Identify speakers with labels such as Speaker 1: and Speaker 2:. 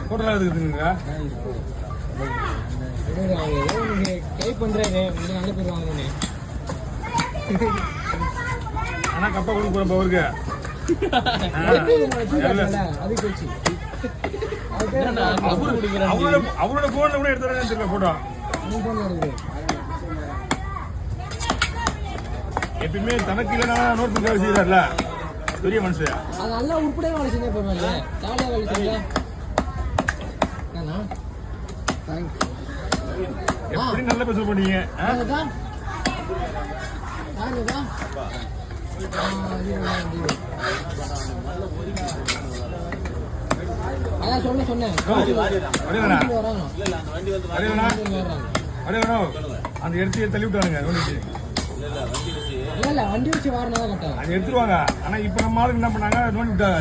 Speaker 1: போட்டோலாம் இருக்குதுங்க.
Speaker 2: கை பண்றாரு நல்ல பேர் வாங்கணும்னு.
Speaker 1: ஆனா கப்பா கொடுக்க போற பவருக்கு அவரோட போன்ல கூட எடுத்து போட்டோ. எப்பயுமே தனக்கு இல்லைன்னா நோட் பண்ண வச்சுக்கிறார்ல பெரிய மனுஷன்.
Speaker 2: அது நல்லா உருப்படியா வேலை செஞ்சா போடுவாங்க. ஜாலியா வேலை செஞ்சா
Speaker 1: எப்படி நல்ல பேச பண்ணீங்க.
Speaker 2: அதான் சொன்னேன்
Speaker 1: அந்த எடுத்து தள்ளி விட்டானுங்க.
Speaker 2: இல்ல வண்டி வச்சு வாரினா தான் கட்டாங்க.
Speaker 1: அது எடுத்துருவாங்க. ஆனா இப்ப நம்ம ஆளுக்கு என்ன பண்ணாங்க நோண்டி விட்டாங்க.